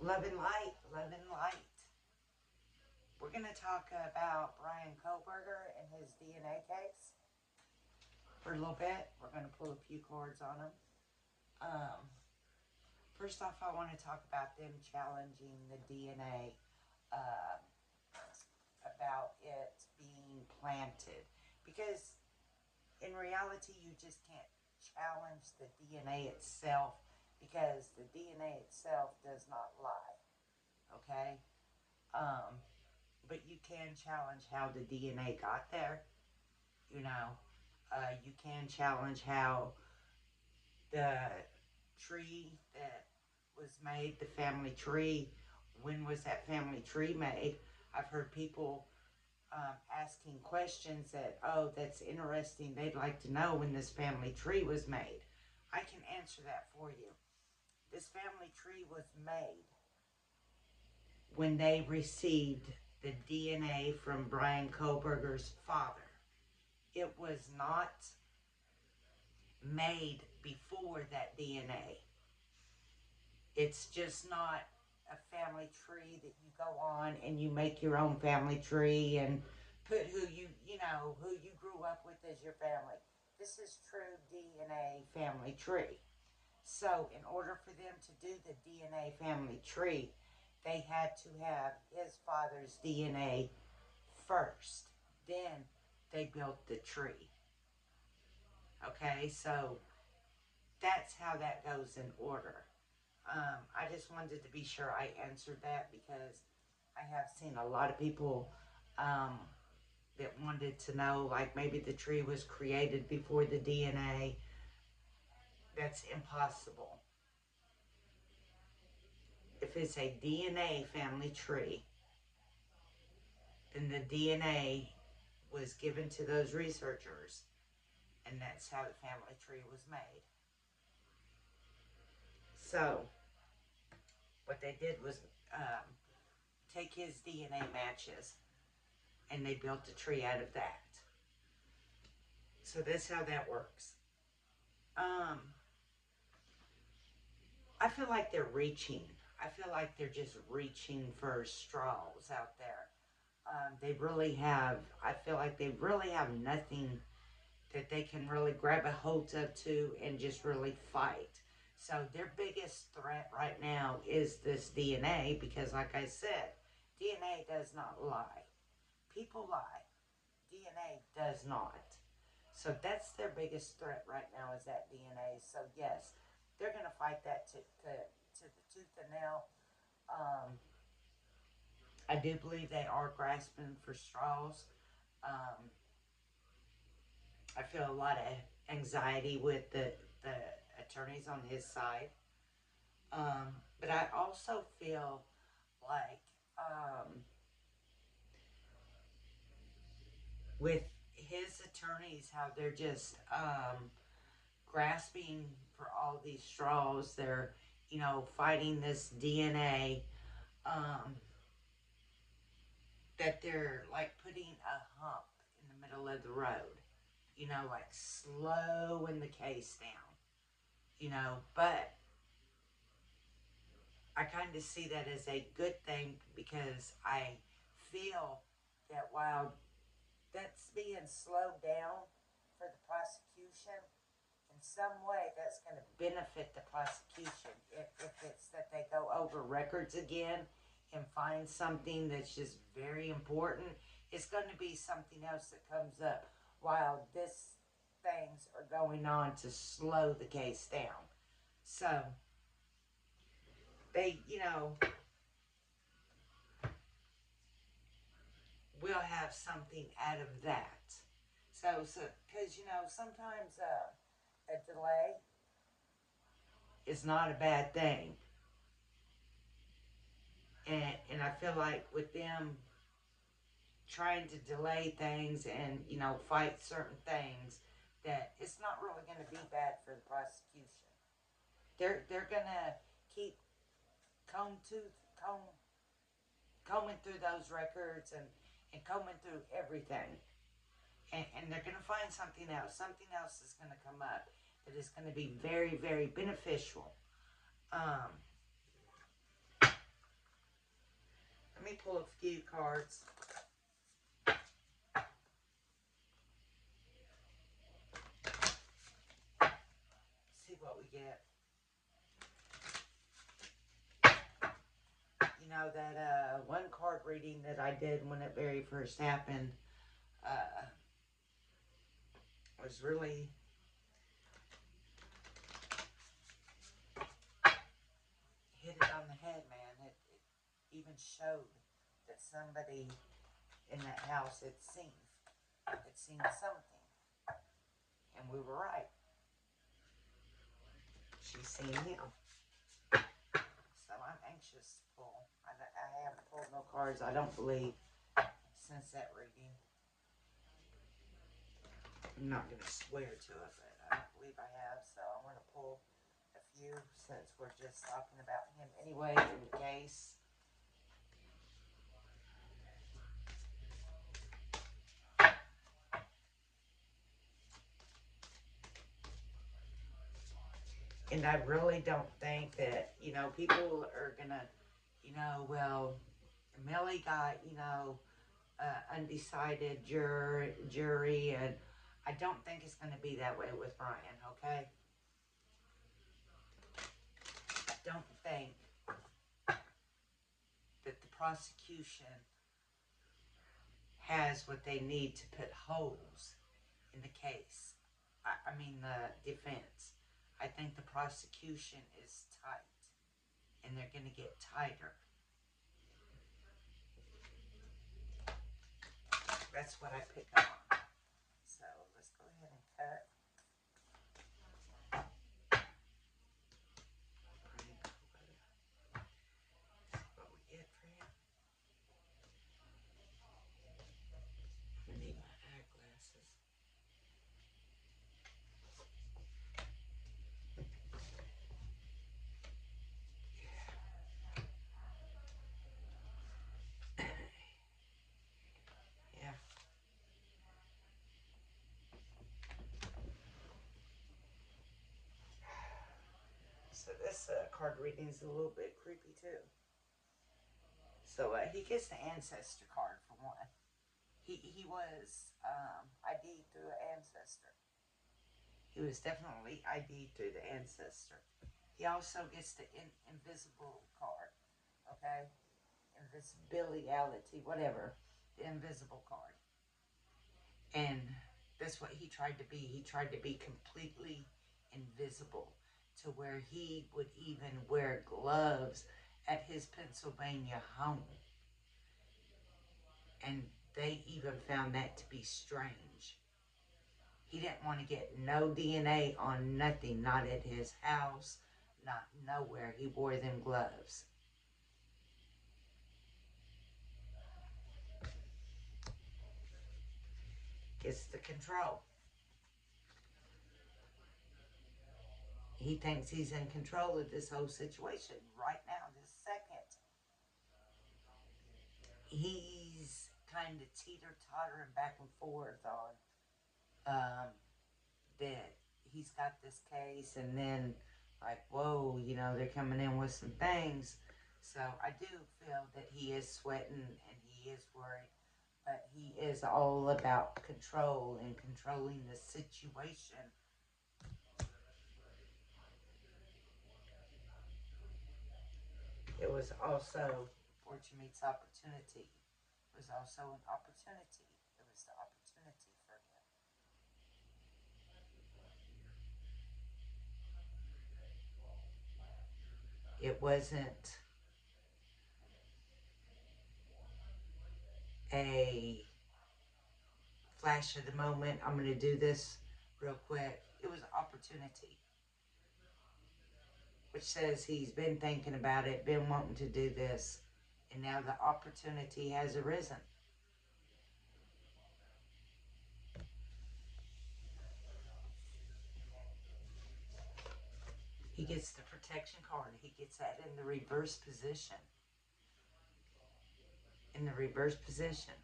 Love and light, love and light. We're going to talk about Bryan Kohberger and his DNA case for a little bit. We're going to pull a few cords on him. Um, First off, I want to talk about them challenging the DNA uh, about it being planted. Because in reality, you just can't challenge the DNA itself because the DNA itself does not lie. Okay? Um, but you can challenge how the DNA got there. You know, you can challenge how the tree that was made, the family tree, when was that family tree made? I've heard people asking questions that, oh, that's interesting. They'd like to know when this family tree was made. I can answer that for you. This family tree was made when they received the DNA from Bryan Kohberger's father. It was not made before that DNA. It's just not a family tree that you go on and you make your own family tree and put who who you grew up with as your family. This is true DNA family tree. So in order for them to do the DNA family tree, they had to have his father's DNA first. Then they built the tree. Okay, so that's how that goes in order. I just wanted to be sure I answered that because I have seen a lot of people that wanted to know, like maybe the tree was created before the DNA. That's impossible. If it's a DNA family tree, then the DNA was given to those researchers, and that's how the family tree was made. So, what they did was take his DNA matches, and they built a tree out of that. So that's how that works. Um, I feel like they're reaching. I feel like they're just reaching for straws out there. They really have, I feel like they really have nothing that they can really grab a hold of to and just really fight. So their biggest threat right now is this DNA because, like I said, DNA does not lie. People lie. DNA does not. So that's their biggest threat right now is that DNA. So yes, they're going to fight that to the tooth and nail. Um, I do believe they are grasping for straws. Um, I feel a lot of anxiety with the attorneys on his side. But I also feel like with his attorneys, how they're just grasping for all these straws. They're, fighting this DNA. Um, that they're like putting a hump in the middle of the road. Like slowing the case down. But I kind of see that as a good thing because I feel that while that's being slowed down for the prosecution, in some way that's going to benefit the prosecution if it's that they go over records again and find something that's just very important. It's going to be something else that comes up while this things are going on to slow the case down. So they, will have something out of that. So because sometimes a delay is not a bad thing, and I feel like with them trying to delay things and fight certain things, that it's not really going to be bad for the prosecution. They're gonna keep comb tooth comb combing through those records and combing through everything. And they're going to find something else. Something else is going to come up that is going to be very, very beneficial. Um, Let me pull a few cards. See what we get. You know, that one card reading that I did when it very first happened was really hit it on the head, man. It even showed that somebody in that house had seen something. And we were right. She's seen him. So I'm anxious to pull. I haven't pulled no cards, I don't believe, since that reading. I'm not going to swear to it, but I don't believe I have. So I'm going to pull a few since we're just talking about him anyway, in case. And I really don't think that, you know, people are going to, you know, well, Millie got, you know, undecided jury, and I don't think it's going to be that way with Bryan, okay? I don't think that the prosecution has what they need to put holes in the case. I mean the defense. I think the prosecution is tight, and they're going to get tighter. That's what I pick up on. So let's go ahead and cut. What we get for him. I need my eyeglasses. Yeah. So this card reading is a little bit creepy too. So he gets the ancestor card for one. He was ID'd through an ancestor. He was definitely ID'd through the ancestor. He also gets the invisible card. Okay? Invisibility, whatever. The invisible card. And that's what he tried to be. He tried to be completely invisible, to where he would even wear gloves at his Pennsylvania home. And they even found that to be strange. He didn't want to get no DNA on nothing, not at his house, not nowhere. He wore them gloves. It's the control. He thinks he's in control of this whole situation right now, this second. He's kind of teeter-tottering back and forth on that he's got this case, and then like, whoa, you know, they're coming in with some things. So I do feel that he is sweating and he is worried, but he is all about control and controlling the situation. It was also fortune meets opportunity. It was also an opportunity. It was the opportunity for him. It wasn't a flash of the moment, I'm going to do this real quick. It was an opportunity, which says he's been thinking about it, been wanting to do this, and now the opportunity has arisen. He gets the protection card. He gets that in the reverse position. In the reverse position.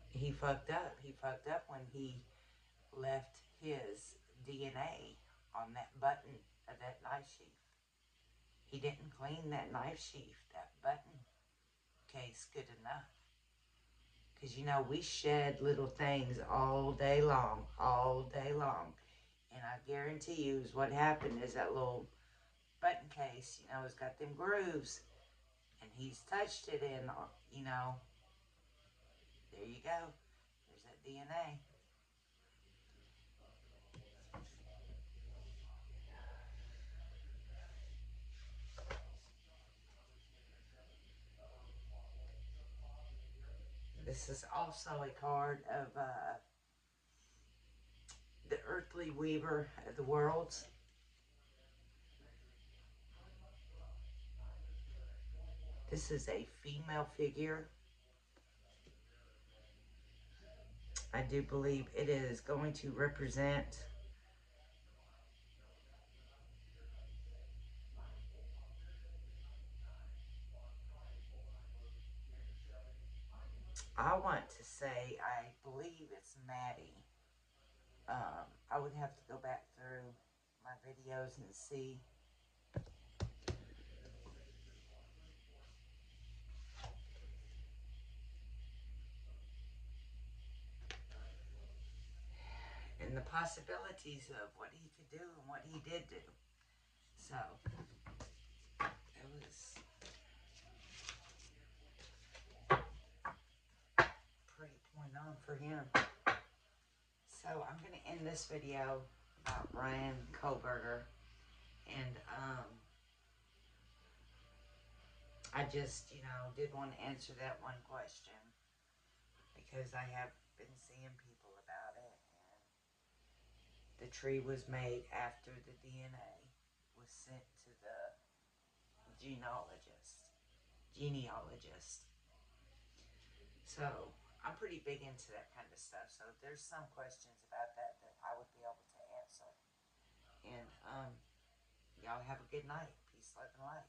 He fucked up. He fucked up when he left his DNA on that button of that knife sheath. He didn't clean that knife sheath, that button case good enough. Because, you know, we shed little things all day long, all day long. And I guarantee you is what happened is that little button case, you know, it's got them grooves. And he's touched it and, you know, there you go. There's that DNA. This is also a card of the earthly weaver of the worlds. This is a female figure. I do believe it is going to represent I want to say I believe it's Maddie. I would have to go back through my videos and see. And the possibilities of what he could do and what he did do. So, it was pretty point on for him. So, I'm going to end this video about Bryan Kohberger. And, I just, you know, did want to answer that one question. Because I have been seeing people about it. And the tree was made after the DNA was sent to the genealogist. So I'm pretty big into that kind of stuff. So if there's some questions about that that I would be able to answer. And y'all have a good night. Peace, love, and light.